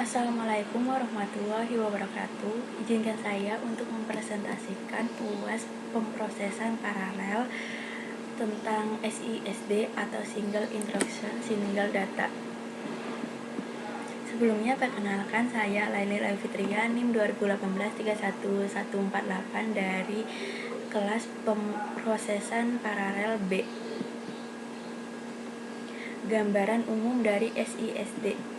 Assalamualaikum warahmatullahi wabarakatuh. Izinkan saya untuk mempresentasikan UAS pemrosesan paralel tentang SISD atau Single Instruction Single Data. Sebelumnya perkenalkan, saya Laili Fitria, NIM 2018-31148 dari kelas pemrosesan paralel B. Gambaran umum dari SISD.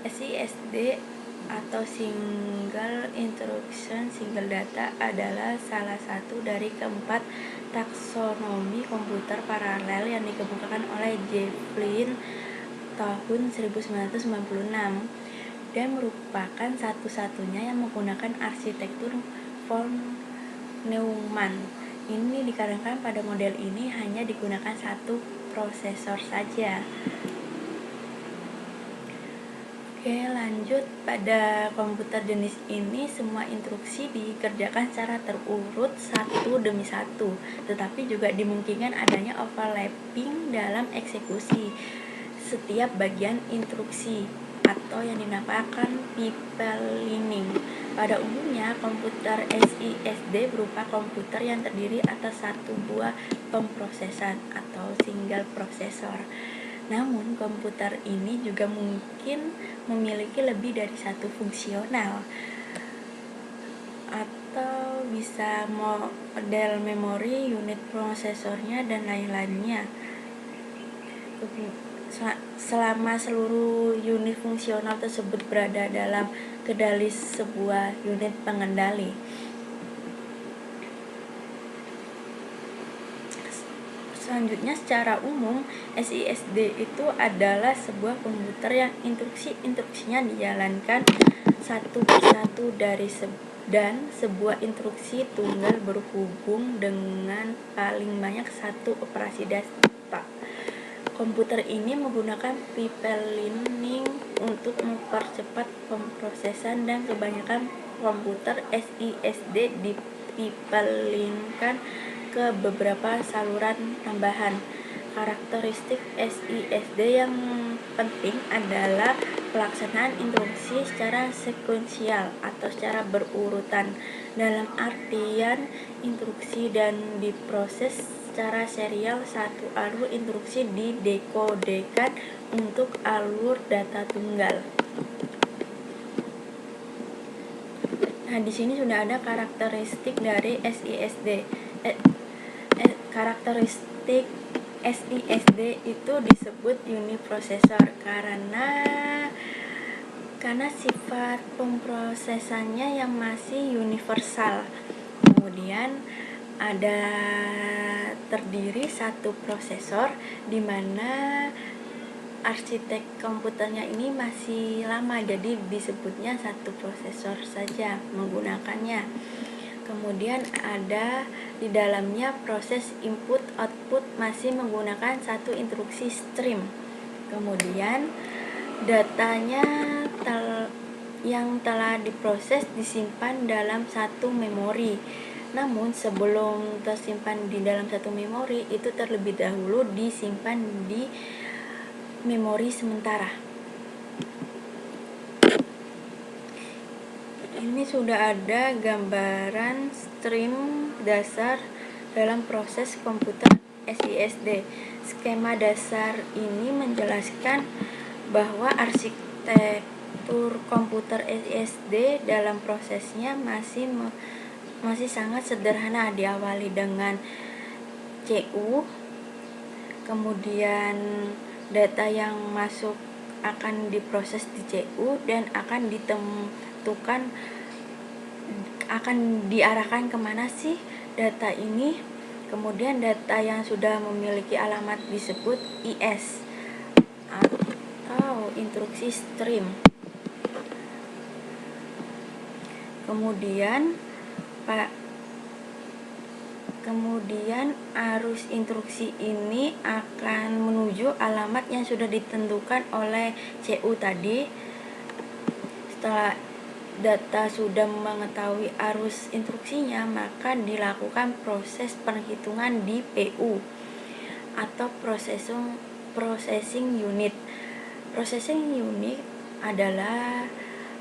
SISD atau Single Instruction Single Data adalah salah satu dari keempat taksonomi komputer paralel yang dikemukakan oleh Jevlin tahun 1996 dan merupakan satu-satunya yang menggunakan arsitektur von Neumann. Ini dikarenakan pada model ini hanya digunakan satu prosesor saja. Oke, lanjut. Pada komputer jenis ini semua instruksi dikerjakan secara terurut satu demi satu, tetapi juga dimungkinkan adanya overlapping dalam eksekusi setiap bagian instruksi atau yang dinamakan pipelining. Pada umumnya komputer SISD berupa komputer yang terdiri atas satu buah pemrosesan atau single processor. Namun, komputer ini juga mungkin memiliki lebih dari satu fungsional atau bisa model memori, unit prosesornya, dan lain-lainnya. Selama seluruh unit fungsional tersebut berada dalam kendali sebuah unit pengendali. Selanjutnya, secara umum SISD itu adalah sebuah komputer yang instruksinya dijalankan satu persatu dan sebuah instruksi tunggal berhubung dengan paling banyak satu operasi data. Komputer ini menggunakan pipelining untuk mempercepat pemrosesan dan kebanyakan komputer SISD dipipelingkan ke beberapa saluran tambahan. Karakteristik SISD yang penting adalah pelaksanaan instruksi secara sekuensial atau secara berurutan, dalam artian instruksi dan diproses secara serial. Satu alur instruksi didekodekan untuk alur data tunggal. Nah, di sini sudah ada karakteristik dari SISD. Karakteristik SISD itu disebut uniprosesor karena sifat pemrosesannya yang masih universal. Kemudian ada terdiri satu prosesor di mana arsitek komputernya ini masih lama, jadi disebutnya satu prosesor saja menggunakannya. Kemudian ada di dalamnya proses input output masih menggunakan satu instruksi stream. Kemudian datanya yang telah diproses disimpan dalam satu memori. Namun sebelum tersimpan di dalam satu memori, itu terlebih dahulu disimpan di memori sementara. Ini sudah ada gambaran stream dasar dalam proses komputer SISD. Skema dasar ini menjelaskan bahwa arsitektur komputer SISD dalam prosesnya masih sangat sederhana, diawali dengan CU, kemudian data yang masuk akan diproses di CU dan akan diarahkan kemana sih data ini. Kemudian data yang sudah memiliki alamat disebut IS atau instruksi stream. Kemudian arus instruksi ini akan menuju alamat yang sudah ditentukan oleh CU tadi. Setelah data sudah mengetahui arus instruksinya, maka dilakukan proses perhitungan di PU atau processing unit. Processing unit adalah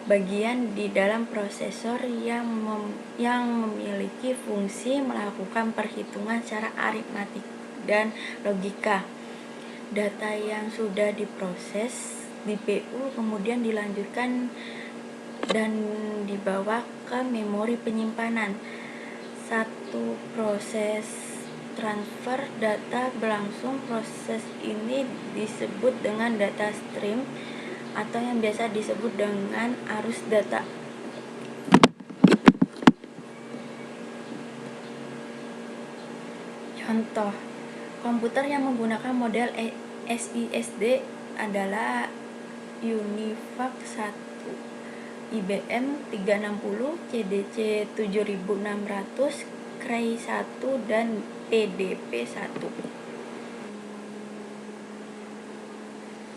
bagian di dalam prosesor yang memiliki fungsi melakukan perhitungan secara aritmatik dan logika. Data yang sudah diproses di PU kemudian dilanjutkan dan dibawa ke memori penyimpanan. Satu proses transfer data berlangsung. Proses ini disebut dengan data stream atau yang biasa disebut dengan arus data. Contoh, komputer yang menggunakan model SISD adalah UNIVAC 1, IBM 360, CDC 7600, Cray 1, dan PDP 1.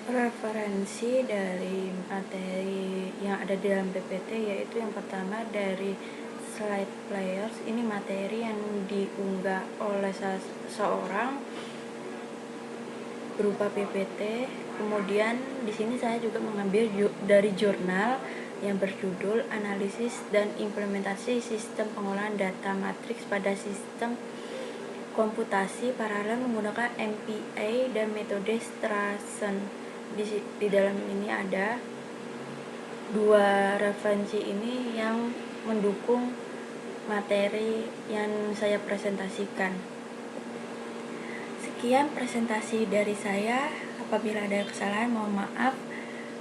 Referensi dari materi yang ada di dalam PPT yaitu yang pertama dari slide players. Ini materi yang diunggah oleh seseorang berupa PPT. Kemudian di sini saya juga mengambil dari jurnal yang berjudul Analisis dan Implementasi Sistem Pengolahan Data Matriks pada Sistem Komputasi Paralel menggunakan MPA dan metode Strassen. Di dalam ini ada dua referensi ini yang mendukung materi yang saya presentasikan. Sekian presentasi dari saya. Apabila ada kesalahan mohon maaf.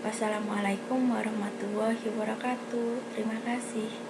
Wassalamualaikum warahmatullahi wabarakatuh. Terima kasih.